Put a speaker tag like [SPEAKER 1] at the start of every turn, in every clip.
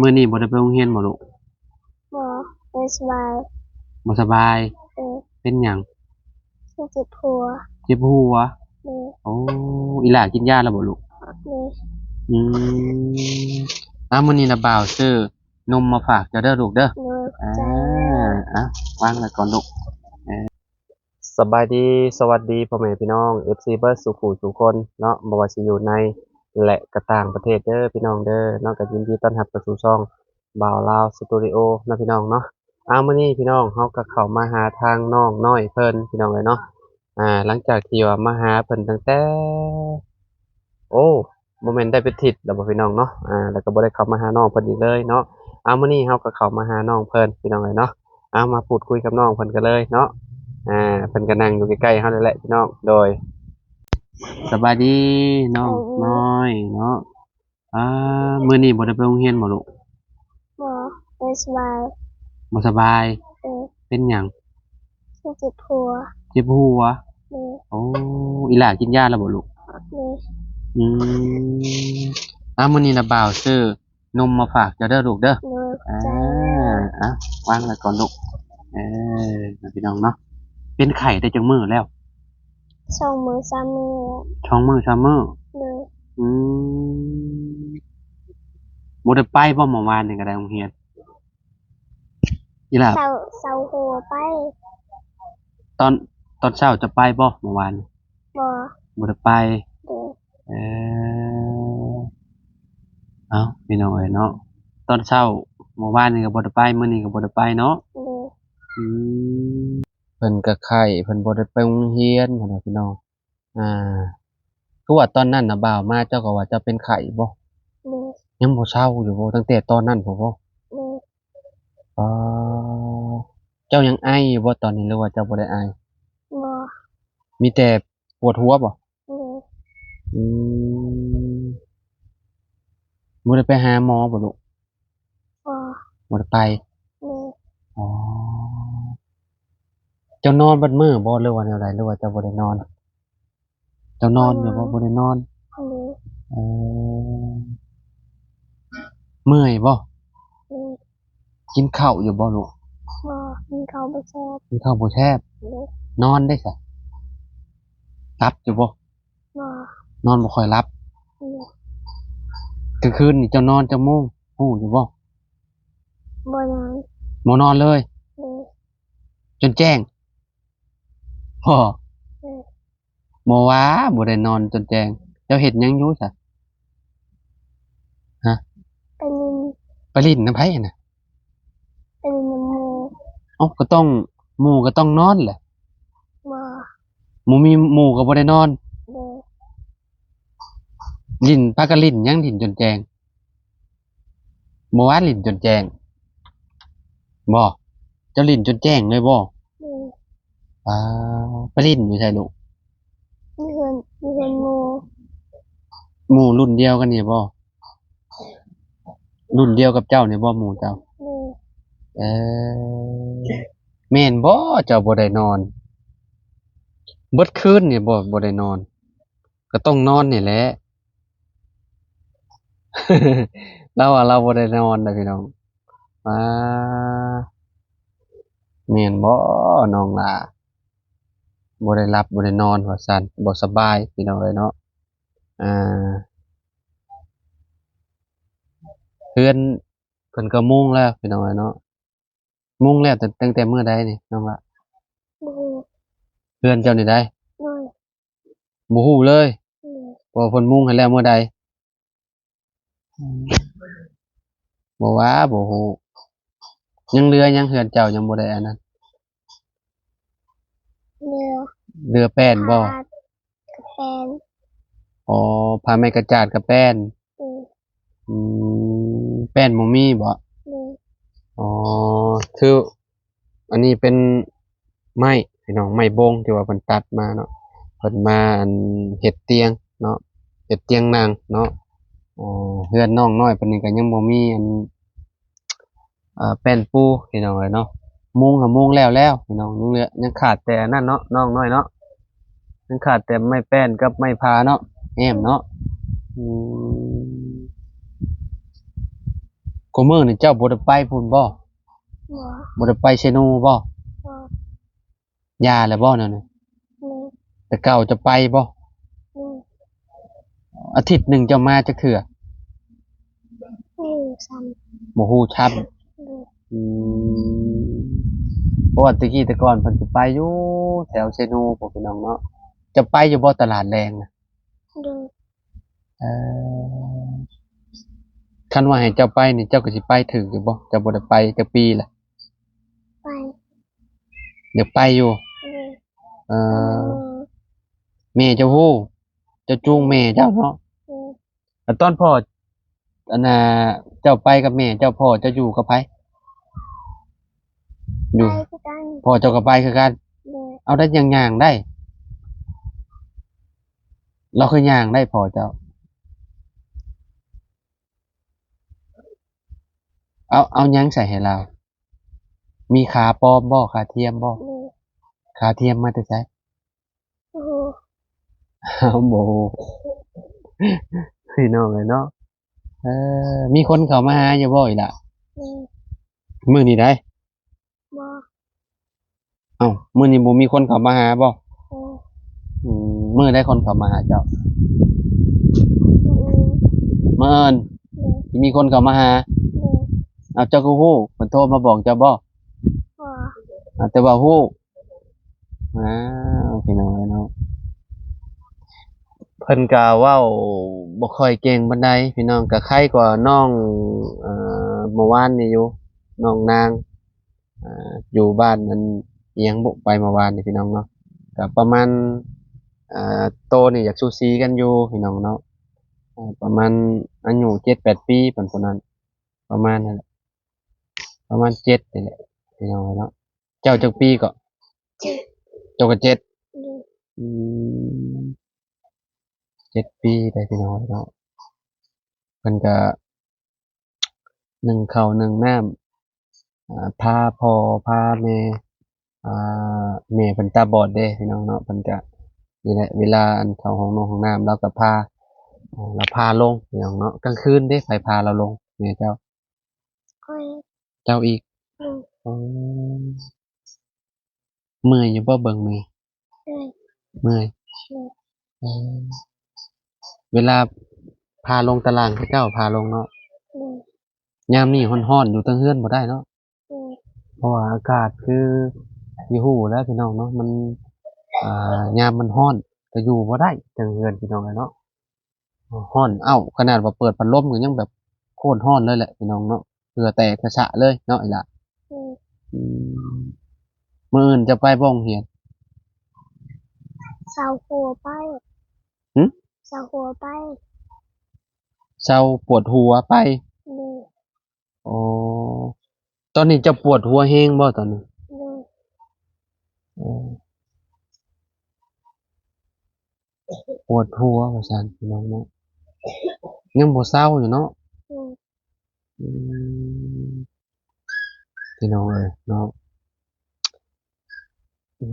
[SPEAKER 1] มื้อนี้บ่ได้ไปโรงเรียนบ่ลูก
[SPEAKER 2] บ่ไม่สบาย
[SPEAKER 1] บ่สบาย
[SPEAKER 2] เออ
[SPEAKER 1] เป็นหยัง
[SPEAKER 2] ฉันเจ็บหัว
[SPEAKER 1] เจ็บหัว
[SPEAKER 2] เลย
[SPEAKER 1] โอ้อีหล่ากินยาแล้วบ่ลูก
[SPEAKER 2] เลย
[SPEAKER 1] อืมมื้อนี้น่ะบ่าวซื้อนมมาฝากเจ้าเด้อลูกเด้อ
[SPEAKER 2] เลย
[SPEAKER 1] อา
[SPEAKER 2] ใจแม่
[SPEAKER 1] อะวางไว้ก่อนลูกสบายดีสวัสดีพ่อแม่พี่น้อง FC เบิดสุขุทุกคนเนาะบ่ว่าสิอยู่ในและก็ต่างประเทศเด้อพี่น้องเด้อเนาะก็ยินดีต้อนรับเข้าสู่ช่องบ่าวลาวสตูดิโอเนาะพี่น้องเนาะมื้อนี้พี่น้องเฮาก็เข้ามาหาทางน้องน้อยเพิ่นพี่น้องเอ้ยเนาะหลังจากที่ว่ามาหาเพิ่นตั้งแต่โอ้บ่แม่นได้เป็นอาทิตย์แล้วบ่พี่น้องเนาะแล้วก็บ่ได้เข้ามาหาน้องเพิ่นอีกเลยเนาะมื้อนี้เฮาก็เข้ามาหาน้องเพิ่นพี่น้องเอ้ยเนาะมาพูดคุยกับน้องเพิ่นกันเลยเนาะ เพิ่นก็นั่งอยู่ใกล้ๆเฮานั่นแหละพี่น้องโดยสบายดีน้องน้อยเนาะอ่ามื้อนี้บ่ได้ไปโรงเรียนบ่ลูก
[SPEAKER 2] บ่ไม่สบาย
[SPEAKER 1] บ่สบาย
[SPEAKER 2] เออ
[SPEAKER 1] เป็นหยัง
[SPEAKER 2] ฉันเจ็บหัว
[SPEAKER 1] เจ็บหัว
[SPEAKER 2] เลย
[SPEAKER 1] โอ้อีหล่ากินยาแล้วบ่ลูก
[SPEAKER 2] เลย
[SPEAKER 1] อืมมื้อนี้น่ะบ่าวซื้อนมมาฝากเจ้าเด้อลูกเด้อ
[SPEAKER 2] เลย
[SPEAKER 1] อา
[SPEAKER 2] ใจแม่
[SPEAKER 1] วางไว้ก่อนลูกเอนะพี่น้องเนาะเป็นไข้ได้จักมื้อแล้ว
[SPEAKER 2] 2 มื้อ 3 มื้อ
[SPEAKER 1] ช่องมื้อ3มื้อ
[SPEAKER 2] เลย
[SPEAKER 1] อืมบ่ได้ไปบ่เมื่อวานนี่ก็ได้โรงเรียน อีหล่า
[SPEAKER 2] เศร้าหัวไป
[SPEAKER 1] ตอนตอนเช้าจะไปบ่เมื่อวาน
[SPEAKER 2] บ่
[SPEAKER 1] บ่ได้ไป
[SPEAKER 2] เลย
[SPEAKER 1] เอออ้าวพี่น้องเอ้ยเนาะตอนเช้าเมื่อวานนี่ก็บ่ได้ไปมื้อนี้ก็บ่ได้ไปเนาะ
[SPEAKER 2] เลย
[SPEAKER 1] อืมเพิ่นก็ไข้เพิ่นบ่ได้ไปโรงเรียนพุ่นน่ะพี่น้องอ่าคือว่าตอนนั้นน่ะบ่าวมาเจ้าก็ว่าเจ้าเป็นไข้บ่
[SPEAKER 2] เลย
[SPEAKER 1] ยังบ่เซาอยู่บ่ตั้งแต่ตอนนั้นพู้นบ่
[SPEAKER 2] เลย
[SPEAKER 1] อ๋อเจ้ายังไออยู่บ่ตอนนี้หรือว่าเจ้าบ่ได้ไอ
[SPEAKER 2] บ่
[SPEAKER 1] มีแต่ปวดหัวบ่
[SPEAKER 2] เลย
[SPEAKER 1] อืมบ่ได้ไปหาหมอบ่ลูก
[SPEAKER 2] บ่
[SPEAKER 1] บ่ได้ไป
[SPEAKER 2] เลย
[SPEAKER 1] อ๋อเจ้านอนเบิดมื้อบ่หรือว่าแนวใดหรือว่าเจ้าบ่ได้นอนเจ้านอนอยู่บ่บ่ได้นอน
[SPEAKER 2] เลย
[SPEAKER 1] เออเมื่อยบ่
[SPEAKER 2] เลย
[SPEAKER 1] กินข้าวอยู่บ่ลูก
[SPEAKER 2] บ่กินข้าวบ่แซ่บ
[SPEAKER 1] กินข้าวบ่แซ่บ
[SPEAKER 2] เลย
[SPEAKER 1] นอนได้ซะหลับอยู่บ่
[SPEAKER 2] บ่
[SPEAKER 1] นอนบ่ค่อยหลับ
[SPEAKER 2] เลย
[SPEAKER 1] กลางคืนนี่เจ้านอนจักโมงฮู้อยู่บ่
[SPEAKER 2] บ่นอน
[SPEAKER 1] บ่นอนเลย
[SPEAKER 2] เลย
[SPEAKER 1] จนแจ้งบ่
[SPEAKER 2] เลย
[SPEAKER 1] บ่ว่าบ่ได้นอนจนแจ้งเจ้าเฮ็ดหยังอยู่ซะฮะ
[SPEAKER 2] ไปลิน
[SPEAKER 1] ไปลิ้นนำไผน่ะ
[SPEAKER 2] ไปลินน้ำหมู
[SPEAKER 1] อ้าวก็ต้องหมู่ก็ต้องนอนแหละ
[SPEAKER 2] บ่
[SPEAKER 1] หมู่มีหมู่ก็บ่ได้นอน
[SPEAKER 2] เลย
[SPEAKER 1] ลิ้นพากันลิ้นหยังลิ้นจนแจ้งบ่ว่าลิ้นจนแจ้งบ่เจ้าลิ้นจนแจ้งเลยบ่
[SPEAKER 2] เลย
[SPEAKER 1] อาไปลิ้นอยู่ไสลูก
[SPEAKER 2] มีเพื่อนหมู
[SPEAKER 1] หมู่รุ่นเดียวกันนี่บ่รุ่นเดียวกับเจ้านี่บ่หมู่เจ้า
[SPEAKER 2] เลย
[SPEAKER 1] เออแม่นบ่เจ้าบ่ได้นอนเบิดคืนนี่บ่ได้นอนก็ต้องนอนนี่แหละ เราว่าเราบ่ได้นอนเด้อพี่น้องอาแม่นบ่น้องหล่าบ่ได้หลับบ่ได้นอนว่าซั่นบ่สบายพี่น้องเอ้ยเนาะอ่าเฮือนเพิ่นก็มุงแล้วพี่น้องเอ้ยเนาะมุงแล้วแต่ตั้งแต่มื้อใดนี่น้องหล่า
[SPEAKER 2] บ่ฮู้
[SPEAKER 1] เฮือนเจ้านี่ได้
[SPEAKER 2] เลย
[SPEAKER 1] บ่ฮู้เลย
[SPEAKER 2] เลย
[SPEAKER 1] ว่าเพิ่นมุงให้แล้วมื้อใดบ่ว่าบ่ฮู้ยังเหลือยังเฮือนเจ้ายังบ่ได้อันนั้น
[SPEAKER 2] เรือ
[SPEAKER 1] เรือแป้นบ่
[SPEAKER 2] พาดกับแฟน
[SPEAKER 1] อ๋อผ้าไม้กระจาดกับแป้น
[SPEAKER 2] เลย
[SPEAKER 1] อืแป้นบ่มีบ่
[SPEAKER 2] เลย
[SPEAKER 1] อ๋อคืออันนี้เป็นไม้พี่น้องไม้บงที่ว่าเพิ่นตัดมาเนาะเพิ่นมาอันเฮ็ดเตียงเนาะเฮ็ดเตียงนั่งเนาะอ๋อเฮือนน้องน้อยเพิ่นนี่ก็ยังบ่มีอันแป้นปูพี่น้องเอ้ยเนาะมุงก็มุงแล้วพี่น้องยังเหลือยังขาดแต่อันนั้นเนาะน้องน้อยเนาะยังขาดแต่ไม้แป้นกับไม้พาเนาะแอ้มเนาะอืม กูมื้อนี่เจ้าบ่ได้ไปพุ่นบ่
[SPEAKER 2] บ่
[SPEAKER 1] บ่ได้ไปเซโนบ่
[SPEAKER 2] บ่
[SPEAKER 1] ยาแล้วบ่นั่นน่ะ
[SPEAKER 2] เลย
[SPEAKER 1] แต่เก่าจะไปบ่
[SPEAKER 2] เลย
[SPEAKER 1] อาทิตย์หนึงเจ้ามาจักเทื่อ
[SPEAKER 2] นี่ซ้
[SPEAKER 1] บ่ฮู้ชัด
[SPEAKER 2] ำเลย
[SPEAKER 1] อืมเพราะว่าตะกี้แต่ก่อนเพิ่นสิไปอยู่แถวเซโนพวกพี่น้องเนาะจะไปอยู่บ่ตลาดแรงน่ะ
[SPEAKER 2] เลย
[SPEAKER 1] เออคันว่าให้เจ้าไปนี่เจ้าก็สิไปถึงอยู่บ่เจ้าบ่ได้ไปจักปีแหละ
[SPEAKER 2] ไป
[SPEAKER 1] เดี๋ยวไปอยู่
[SPEAKER 2] เลย
[SPEAKER 1] เออแม่เจ้าฮู้เจ้าจูงแม่เจ้าเนาะ
[SPEAKER 2] เลย
[SPEAKER 1] แล้วตอนพ่ออันน่ะเจ้าไปกับแม่เจ้าพ่อเจ้าอยู่กับไผอยู่
[SPEAKER 2] ไปคือกัน
[SPEAKER 1] พ่อเจ้าก็ไปคือกัน
[SPEAKER 2] เลย
[SPEAKER 1] เอาได้ย่างๆได้ เราคือย่างได้พ่อเจ้า เอาหยังใส่ให้เรา มีขาปลอมบ่ขาเทียมบ่
[SPEAKER 2] เลย
[SPEAKER 1] ขาเทียมมาแต่ไส
[SPEAKER 2] โอ้โห
[SPEAKER 1] เอาบ่พี่น้องเอ้ยเนาะมีคนเข้ามาหาอยู่บ่อีหล่ะ
[SPEAKER 2] เลย
[SPEAKER 1] มื้อนี้ได้
[SPEAKER 2] บ่
[SPEAKER 1] เอ้ามื้อนี้บ่มีคนเข้ามาหาบ่
[SPEAKER 2] เลย
[SPEAKER 1] มื้อได้คนเข้ามาหาเจ้า
[SPEAKER 2] อืม
[SPEAKER 1] มื้ออื่น
[SPEAKER 2] เลย
[SPEAKER 1] สิมีคนเข้ามาหา
[SPEAKER 2] เลย
[SPEAKER 1] เอาเจ้าก็ฮู้เพิ่นโทรมาบอกเจ้าบ่
[SPEAKER 2] บ่
[SPEAKER 1] แต่ว่าฮู้อ้าวพี่น้องเอ้ยเนาะเพิ่นก็เว้าบ่ค่อยเก่งปานใดพี่น้องก็ใครกว่าน้องเมื่อวานนี่อยู่น้องนางอยู่บ้านอันอิหยังบุไปเมื่อวานนี่พี่น้องเนาะก็ประมาณโตนี่อยากสูสีกันอยู่พี่น้องเนาะประมาณอายุ7-8 ปีเพิ่นคนนั้นประมาณนั้นแหละประมาณ7นี่แหละพี่น้องเนาะเจ้าจักปีก็เจ้าก็7
[SPEAKER 2] เลย
[SPEAKER 1] อืม7 ปีได้พี่น้องเนาะเพิ่นก็นึ่งข้าวนึ่งน้ำพาพ่อพาแม่แม่เพิ่นตาบอดเด้พี่น้องเนาะเพิ่นก็นี่แหละเวลาอันเข้าห้องนงห้องน้ำเราก็พาเราพาลงพี่น้องเนาะกลางคืนเด้ไผพาเราลงแม่เจ้า
[SPEAKER 2] ค่อย
[SPEAKER 1] เจ้าอีก
[SPEAKER 2] เลย
[SPEAKER 1] อ๋อเมื่อยอยู่บ่เบิ่งแม่
[SPEAKER 2] เลย
[SPEAKER 1] เมื่อย
[SPEAKER 2] เลย
[SPEAKER 1] เออเวลาพาลงตารางให้เจ้าพาลงเนาะ
[SPEAKER 2] เลย
[SPEAKER 1] ยามนี้ร้อนๆอยู่เทิงเรือนบ่ได้เนาะ
[SPEAKER 2] เลย
[SPEAKER 1] เพราะว่าอากาศคืออยู่หู้แหล้วพี่น้องเนาะมันยามมันร้อนก็อยู่บ่ได้เทิงเรือนพี่น้องเอ้ยเนาะร้อนอ้าวขนาดว่าเปิดพัดลมก็ยังแบบโคตรร้อนเลยแหละพี่น้องเนาะเหงื่อแตกกระฉะเลยเนาะไอ้ล่ะ
[SPEAKER 2] เลย
[SPEAKER 1] อืมมื้ออื่นจะไปบ่โรงเรียน
[SPEAKER 2] เสาหัวไป
[SPEAKER 1] หึ
[SPEAKER 2] เสาหัวไป
[SPEAKER 1] เช้าปวดหัวไป
[SPEAKER 2] เลย
[SPEAKER 1] อ๋อตอนนี้จะปวดหัวแฮงบ่ตอนนี้
[SPEAKER 2] เลย
[SPEAKER 1] อ๋อปวดหัวว่าซั่นพี่น้องเนาะยังบ่เซาอยู่เนาะ
[SPEAKER 2] เลย
[SPEAKER 1] อืมพี่น้องเอ้ยเนาะ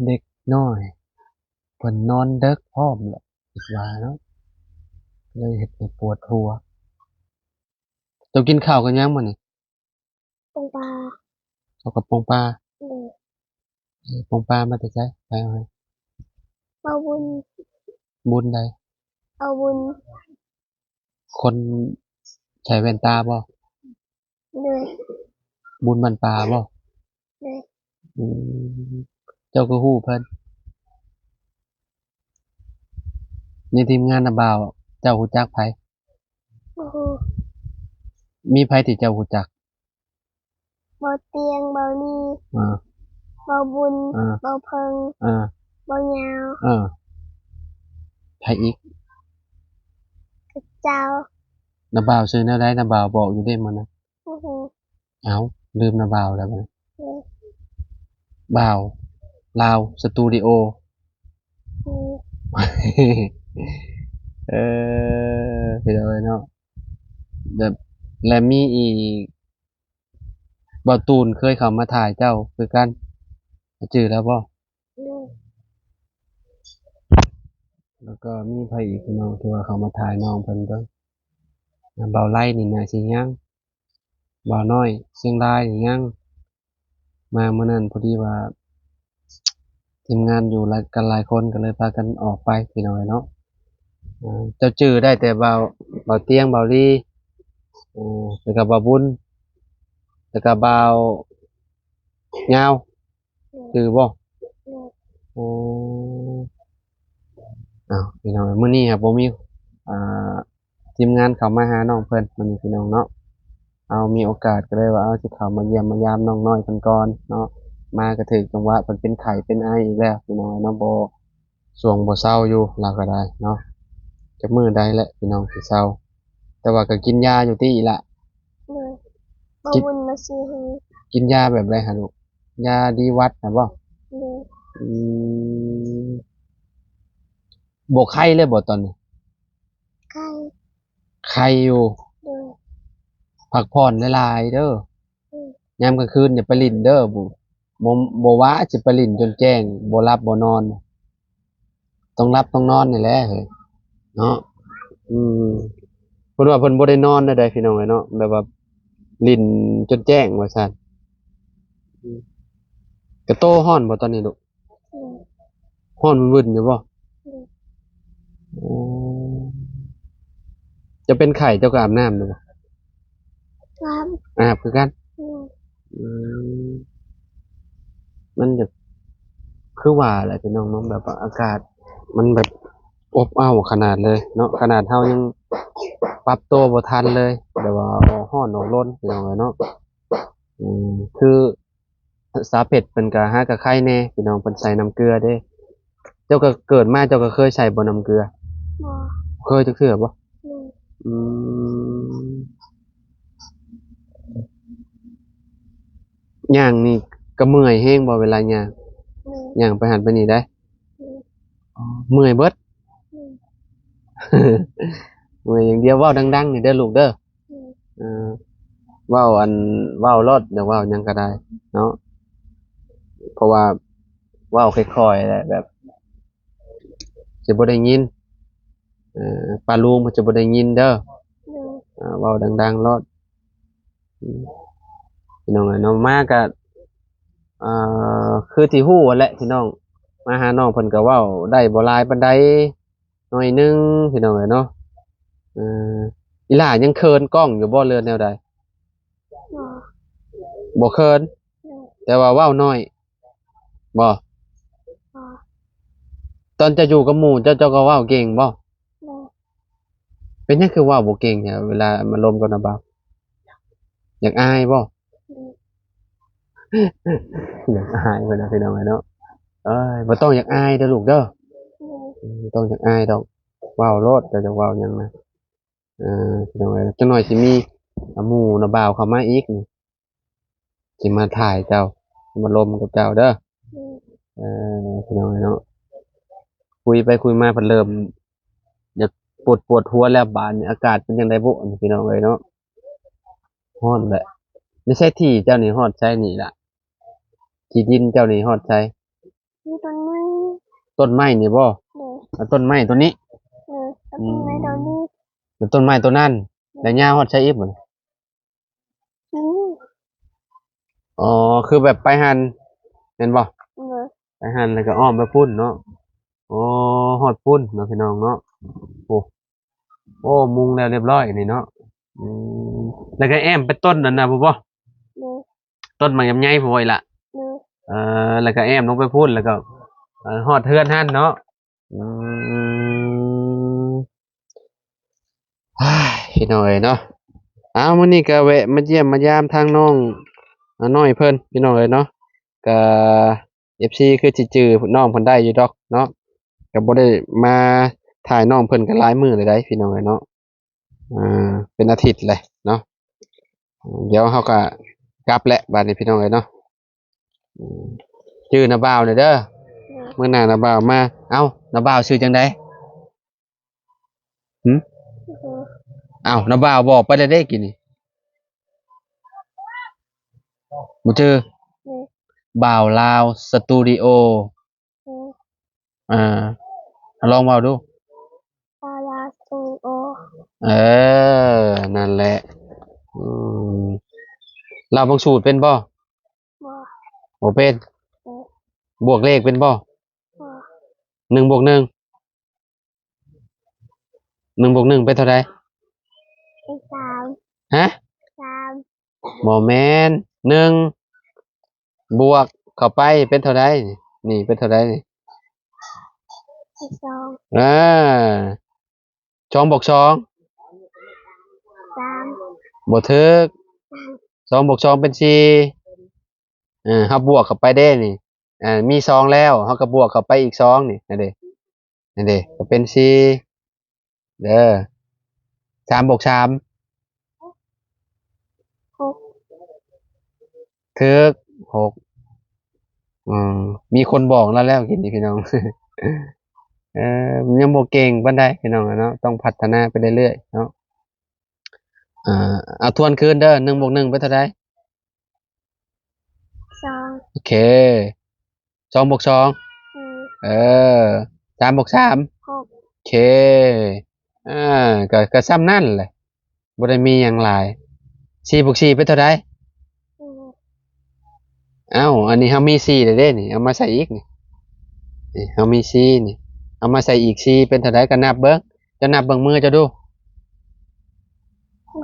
[SPEAKER 1] เด็กน้อยเพิ่นนอนดึกพร้อมแหละคิดว่าเนาะเลยเฮ็ดให้ปวดหัวเจ้ากินข้าวกันยังมื้อนี้
[SPEAKER 2] ตรงปลา
[SPEAKER 1] ข้าวกับปองปลา
[SPEAKER 2] เลย
[SPEAKER 1] ปองปลามาแต่ไสไปเอาให้
[SPEAKER 2] เอาบุญ
[SPEAKER 1] บุญใด
[SPEAKER 2] เอาบุญ
[SPEAKER 1] คนใส่แว่นตาบ่
[SPEAKER 2] เลย
[SPEAKER 1] บุญบ้านป่าบ่
[SPEAKER 2] เลย
[SPEAKER 1] อืมเจ้าก็ฮู้เพิ่นในทีมงานน่ะบ่าวเจ้าฮู้จักไผ
[SPEAKER 2] โอ้โห
[SPEAKER 1] มีไผที่เจ้าฮู้จัก
[SPEAKER 2] เบาเตียงเบานี
[SPEAKER 1] อ่า
[SPEAKER 2] เบาบุญ
[SPEAKER 1] อ่า
[SPEAKER 2] เบาเพิง
[SPEAKER 1] อ่า
[SPEAKER 2] เบายาว
[SPEAKER 1] ไผอีก
[SPEAKER 2] กระเจ้า
[SPEAKER 1] น่ะบ่าวชื่อแนวใดน่ะบ่าวบอกอยู่เด้มื้อนั้น
[SPEAKER 2] โอ้โห
[SPEAKER 1] เอ้าลืมน่ะบ่าวแล้วบัดนี้
[SPEAKER 2] เลย
[SPEAKER 1] บ่าวลาวสตูดิโอ
[SPEAKER 2] เลย
[SPEAKER 1] เอพี่น้องเอ้ยเนาะแบบและมีอีกบ่าวตูนเคยเข้ามาถ่ายเจ้าคือกันจื้อแล้วบ่
[SPEAKER 2] เลย
[SPEAKER 1] แล้วก็มีไผอีกพี่น้องที่ว่าเขามาถ่ายน้องเพิ่นเบิ่งบ่าวไล่นี่น่าสิยัง บ่าวน้อยเชียงรายยังมาเมื่อนั้นพอดีว่าทีมงานอยู่หลายคนก็เลยพากันออกไปพี่น้อยเนาะเจ้าชื่อได้แต่บ่าวเตียงบ่าวลีแล้วก็บ่าวบุญแล้วก็บ่าวยาวชื่อบ่
[SPEAKER 2] โดย
[SPEAKER 1] อ๋ออ้าวพี่น้องมื้อนี้ครับบ่มีอ่าทีมงานเข้ามาหาน้องเพิ่นมื้อนี้พี่น้องเนาะเอามีโอกาสก็เลยว่าเอาสิเข้ามาเยี่ยมมายามน้องน้อยเพิ่นก่อนเนาะมาก็ถึกจังหวะเพิ่นเป็นไข้เป็นไออีกแล้วพี่น้องเนาะบ่เซาอยู่เราก็ได้เนาะจักมื้อใดแหละพี่น้องสิเซาแต่ว่าก็กินยาอยู่ติล่ะ
[SPEAKER 2] โดยบ่
[SPEAKER 1] กิน
[SPEAKER 2] บุญมาซื้อให้
[SPEAKER 1] กินยาแบบไรหะลูกยาดีวัดน่ะบ่
[SPEAKER 2] โดย
[SPEAKER 1] อืมบ่ไข้เลยบ่ตอนนี้
[SPEAKER 2] ไข่
[SPEAKER 1] ไข้อยู่
[SPEAKER 2] โดย
[SPEAKER 1] พักผ่อนหลายๆเด้อ
[SPEAKER 2] โดย
[SPEAKER 1] ยามกลางคืนอย่าไปเล่นเด้อบ่ว่าสิไปเล่นจนแจ้งบ่หลับบ่นอนต้องหลับต้องนอนนี่แหละเฮ้ยเนาะอืมเพิ่นว่าเพิ่นบ่ได้นอนใดๆพี่น้องเอ้ยเนาะแบบว่าเล่นจนแจ้งว่าซั่นกระโตร้อนบ่ตอนนี้ลูก
[SPEAKER 2] โดย
[SPEAKER 1] ร้อนวึ่นๆอยู่บ่
[SPEAKER 2] โดย
[SPEAKER 1] อ๋อจะเป็นไข้เจ้าก็อาบน้ำอยู่บ่
[SPEAKER 2] ครับ
[SPEAKER 1] อาบคือกัน
[SPEAKER 2] โดย
[SPEAKER 1] อืมมันจะคือว่าแหละพี่น้องเนาะแบบว่าอากาศมันแบบอบอ้าวขนาดเลยเนาะขนาดเฮายังปรับตัวบ่ทันเลยแบบว่าร้อนร้อนพี่น้องเอ้ยเนาะคือสาเป็ดเพิ่นก็หากับไข่แน่พี่น้องเพิ่นใส่น้ำเกลือเด้เจ้าก็เกิดมาเจ้าก็เคยใส่บ่น้ำเกลือ
[SPEAKER 2] บ่
[SPEAKER 1] เคยจักเทื่อบ่
[SPEAKER 2] โดย
[SPEAKER 1] อืมย่างนี่ก็เมื่อยแฮงบ่เวลาย่าง
[SPEAKER 2] โดย
[SPEAKER 1] ย่างไปหันไปนี่ได้
[SPEAKER 2] โดย
[SPEAKER 1] อ๋อเมื่อยเบิด
[SPEAKER 2] โดย
[SPEAKER 1] เมื่อยอย่างเดียวเว้าดังๆนี่เด้อลูกเด้อ
[SPEAKER 2] โดย
[SPEAKER 1] เออเว้าเว้ารถเดี๋ยวเว้าหยังก็ได้เนาะเพราะว่าเว้าค่อยๆแหละแบบสิบ่ได้ยินป้าลุงเพิ่นจะบ่ได้ยินเด้อ
[SPEAKER 2] โดย
[SPEAKER 1] เว้าดังๆโลดอืมพี่น้องเอ้ยเนาะมาก็อ่คือที่ฮู้นั่นแหละพี่น้องมาหาน้องเพิ่นก็เว้าได้บ่หลายปานใดหน่อยหนึ่งพี่น้องเอ้ยเนาะเอออีหล่ายังเคินกล้องอยู่บ่เรือนแนวใด
[SPEAKER 2] บ่
[SPEAKER 1] บ่เคิน
[SPEAKER 2] โดย
[SPEAKER 1] แต่ว่าเว้าน้อยบ่
[SPEAKER 2] บ่
[SPEAKER 1] ตอนจะอยู่กับหมู่เจ้าก็เว้าเก่งบ่
[SPEAKER 2] โดย
[SPEAKER 1] เป็นหยังคือเว้าบ่เก่งเนี่ยเวลามาลมกับน้าบ่าวอยากอายบ่
[SPEAKER 2] โดย
[SPEAKER 1] อยากอายเพิ่นน่ะพี่น้องเอ้ยเนาะเอ้ยบ่ต้องอยากอายเด้อลูกเด้อ
[SPEAKER 2] โดย
[SPEAKER 1] บ่ต้องอยากอายดอกเว้าโลดเจ้าจะเว้าหยังนะพี่น้องเอ้ยจักหน่อยสิมีหมู่น้าบ่าวเข้ามาอีกนี่สิมาถ่ายเจ้าสิมาลมกับเจ้าเด้อ
[SPEAKER 2] โดย
[SPEAKER 1] เอพี่น้องเอ้ยเนาะคุยไปคุยมาเพิ่นเริ่มอยากปวดหัวแล้วบาดนี้อากาศเป็นจังไดบุพี่น้องเอ้ยเนาะร้อนแหละไม่ใช่ที่เจ้านี่ฮอดใช้นี่ล่ะที่ดินเจ้านี่ฮอดใช้
[SPEAKER 2] มีต้นไม้
[SPEAKER 1] ต้นไม้นี่บ่
[SPEAKER 2] โดย
[SPEAKER 1] ต้นไม้ต้นนี้
[SPEAKER 2] โดยแล้วต้นไม้ดอกนี้
[SPEAKER 1] แล้วต้นไม้ต้นนั้นแล้วย่าฮอดใช้อีกบ่
[SPEAKER 2] นี่
[SPEAKER 1] อ๋อคือแบบไปหันแม่นบ่
[SPEAKER 2] โดย
[SPEAKER 1] ไปหันแล้วก็อ้อมไปพุ่นเนาะอ๋อฮอดพุ่นเนาะพี่น้องเนาะโอ้โอ้มุงแล้วเรียบร้อยนี่เนาะอืมแล้วก็แอมไปต้นนั่นน่ะบ่
[SPEAKER 2] โดย
[SPEAKER 1] ต้นไม้ยำไยพุ่นไว้ล่ะ
[SPEAKER 2] โดย
[SPEAKER 1] แล้วก็แอมลงไปพุ่นแล้วก็ฮอดเฮือนหั่นเนาะอืมพี่น้องเอ้ยเนาะอ้าวมื้อนี้ก็แวะมาเยี่ยมมายามทางน้องน้อยเพิ่นพี่น้องเอ้ยเนาะก็ FC คือสิจื้อน้องเพิ่นได้อยู่ดอกเนาะก็บ่ได้มาถ่ายน้องเพิ่นก็หลายมื้อเลยได้พี่น้องเอ้ยเนาะเป็นอาทิตย์เลยเนาะเดี๋ยวเราก็กลับแหละบัดนี้พี่น้องเอ้ยเนาะอืมชื่อน้าบ่าวนี่เด้อมื้อหน้าน้าบ่าวมาเอ้าน้าบ่าวชื่อจังไดหึ
[SPEAKER 2] โดย
[SPEAKER 1] อ้าวน้าบ่าวบอกไปแล้วเด้กินนี่บ่ชื่อ
[SPEAKER 2] โดย
[SPEAKER 1] บ่าวลาวสตูดิโอ
[SPEAKER 2] โดย
[SPEAKER 1] อ่าลองเว้าดู
[SPEAKER 2] ปาลาสตูดิโอ
[SPEAKER 1] เออนั่นแหละอืม เราบางสูตรเป็นบ่
[SPEAKER 2] บ่
[SPEAKER 1] บ่เป็น
[SPEAKER 2] เออบ
[SPEAKER 1] วกเลขเป็นบ่
[SPEAKER 2] บ่
[SPEAKER 1] 1 บวก 1 1 บวก 1เป็นเท่าใด
[SPEAKER 2] เป็นสาม
[SPEAKER 1] ฮะ
[SPEAKER 2] สาม
[SPEAKER 1] บ่แม่น1บวกเข้าไปเป็นเท่าใดนี่เป็นเท่าใดนี่
[SPEAKER 2] เป็นสอง
[SPEAKER 1] 2บวก2
[SPEAKER 2] สาม
[SPEAKER 1] บ่ถึก2บวก2เป็น4เฮาบวกเข้าไปเด้นี่มี2แล้วเฮาก็บวกเข้าไปอีก2นี่นั่นเด้ก็เป็น4เด้อ3บวก3
[SPEAKER 2] หก
[SPEAKER 1] ถึก6มีคนบอกแล้วกินนี่พี่น้อง ยังบ่เก่งปานใดพี่น้องเนาะต้องพัฒนาไปเรื่อยๆเนาะเอาทวนคืนเด้อ1บวก1เป็นเท่าใด
[SPEAKER 2] สอง
[SPEAKER 1] โอเค2บวก2
[SPEAKER 2] สี่
[SPEAKER 1] 3บวก3
[SPEAKER 2] หก
[SPEAKER 1] โอเคก็ซ้ำนั่นแหละบ่ได้มีหยังหลาย4บวก4เป็นเท่าใด
[SPEAKER 2] สี่
[SPEAKER 1] อ้าวอันนี้เฮามี4แล้วเด้นี่เอามาใส่อีกนี่เฮามี4นี่เอามาใส่อีก4เป็นเท่าใดก็นับเบิ่งจะนับเบิ่งมือเจ้าดู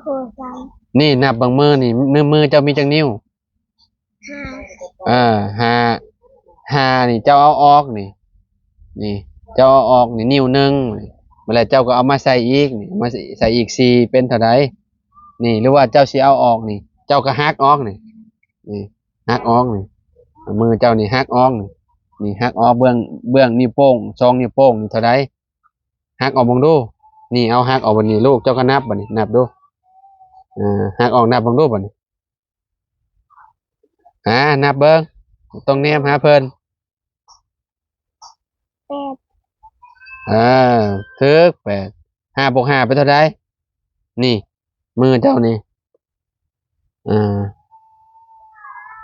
[SPEAKER 2] โหสาม
[SPEAKER 1] นี่นับเบิ่งมือนี่มือเจ้ามีจักนิ้ว
[SPEAKER 2] ห้า
[SPEAKER 1] ห้านี่เจ้าเอาออกนี่เจ้าเอาออกนี่นิ้วหนึ่งเมื่อไรเจ้าก็เอามาใส่อีกนี่มาใส่อีกสี่เป็นเท่าไรนี่หรือว่าเจ้าสิเอาออกนี่ เจ้าก็หักออกนี่หักออกนี่มือเจ้านี่หักออกนี่หักออกเบื้องนิ้วโป้งสองนิ้วโป้งนี่เท่าไรหักออกบังดูนี่เอาหักออกบัดนี้ลูกเจ้าก็นับบัดนี้นับดูหักออกนับบังดูบัดนี้นับเบิ่งต้องแนมหาเพิ่น
[SPEAKER 2] แปด
[SPEAKER 1] ถึก8 5บวก5เป็นเท่าไรนี่มือเจ้านี่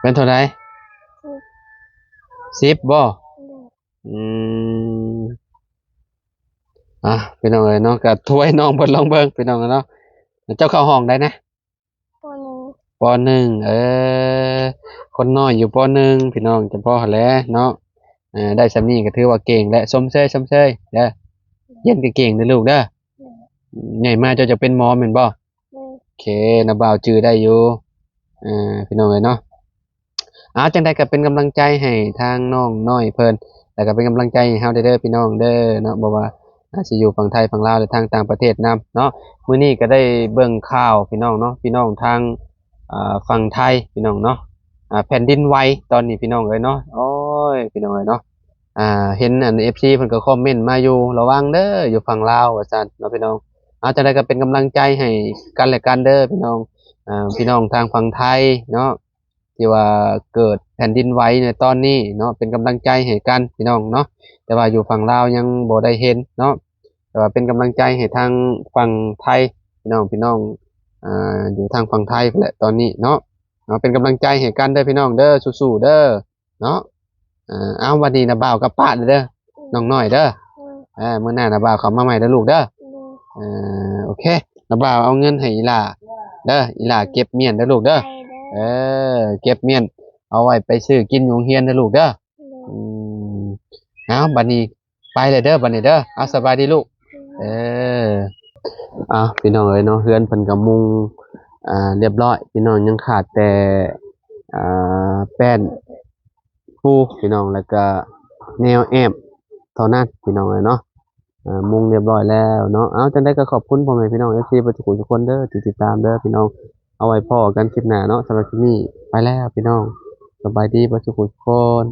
[SPEAKER 1] เป็นเท่าไร10บ่
[SPEAKER 2] หนึ่ง
[SPEAKER 1] อืมพี่น้องเอ้ยเนาะก็ถ้วยน้องเพิ่นลองเบิ่งพี่น้องเนาะเจ้าเข้าห้องได้นะ
[SPEAKER 2] ตัวหนึ่ง
[SPEAKER 1] ป.1คนน้อยอยู่ป.1พี่น้องจะพอหั้นแหละเนาะได้ส่ำนี้ก็ถือว่าเก่งและชมเชยเด้อเรียนเก่งๆเด้อลูกเด้อใหญ่มาเจ้าจะเป็นหมอแม่นบ่
[SPEAKER 2] หนึ่ง
[SPEAKER 1] โอเคนะบ่าวจื้อได้อยู่พี่น้องเอ้ยเนาะจังใดก็เป็นกำลังใจให้ทางน้องน้อยเพิ่นแล้วก็เป็นกำลังใจให้เฮาเด้อพี่น้องเด้อเนาะบ่ว่าสิอยู่ฝั่งไทยฝั่งลาวหรือทางต่างประเทศนํเนาะมื้อนี้ก็ได้เบิ่งข่าวพี่น้องเนาะพี่น้องทางฝั่งไทยพี่น้องเนาะแผ่นดินไหวตอนนี้พี่น้องเอ้ยเนาะโอ้ยพี่น้องเอ้ยเนาะเห็นอัน FC เพิ่นก็คอมเมนต์มาอยู่ระวังเด้ออยู่ฝั่งลาวว่าซั่นเนาะพี่น้องจังใดก็เป็นกำลังใจให้กันและกันเด้อพี่น้องพี่น้องทางฝั่งไทยเนาะที่ว่าเกิดแผ่นดินไหวในตอนนี้เนาะเป็นกำลังใจให้กันพี่น้องเนาะแต่ว่าอยู่ฝั่งลาวยังบ่ได้เห็นเนาะแต่ว่าเป็นกำลังใจให้ทางฝั่งไทยพี่น้องอยู่ทางฝั่งไทยแหละตอนนี้เนาะเป็นกำลังใจให้กันเด้อพี่น้องเด้อสู้ๆเด้อเนาะเอาวันนี้นะบ่าวกับป้าเด้อน้องน้อยเด้อมื้อหน้านะบ่าวเข้ามาใหม่เด้อลูกเด้อ
[SPEAKER 2] หนึ่ง
[SPEAKER 1] โอเคนะบ่าวเอาเงินให้อีหล่าเด้ออีหล่าเก็บเมียนเด้อลูกเด้อ
[SPEAKER 2] ไปเด้อ
[SPEAKER 1] เก็บเมียนเอาไว้ไปซื้อกินอยู่โรงเรียนเด้อลูกเด้อ
[SPEAKER 2] หนึ่ง
[SPEAKER 1] อืมเอาบัดนี้ไปเลยเด้อบัดนี้เด้อเอาสบายดีลูกเออพี่น้องเอ้ยเนาะเฮือนเพิ่นก็มุงเรียบร้อยพี่น้องยังขาดแต่แป้นปูพี่น้องแล้วก็แนวแอมเท่านั้นพี่น้องเอ้ยเนาะมุงเรียบร้อยแล้วเนาะเอาจังได้ก็ขอบคุณพ่อแม่พี่น้อง FC ทุกคนเด้อที่ติดตามเด้อพี่น้องเอาไว้พอกันคลิปหน้าเนาะสำหรับคลิปนี้ไปแล้วพี่น้องสบายดีทุกคน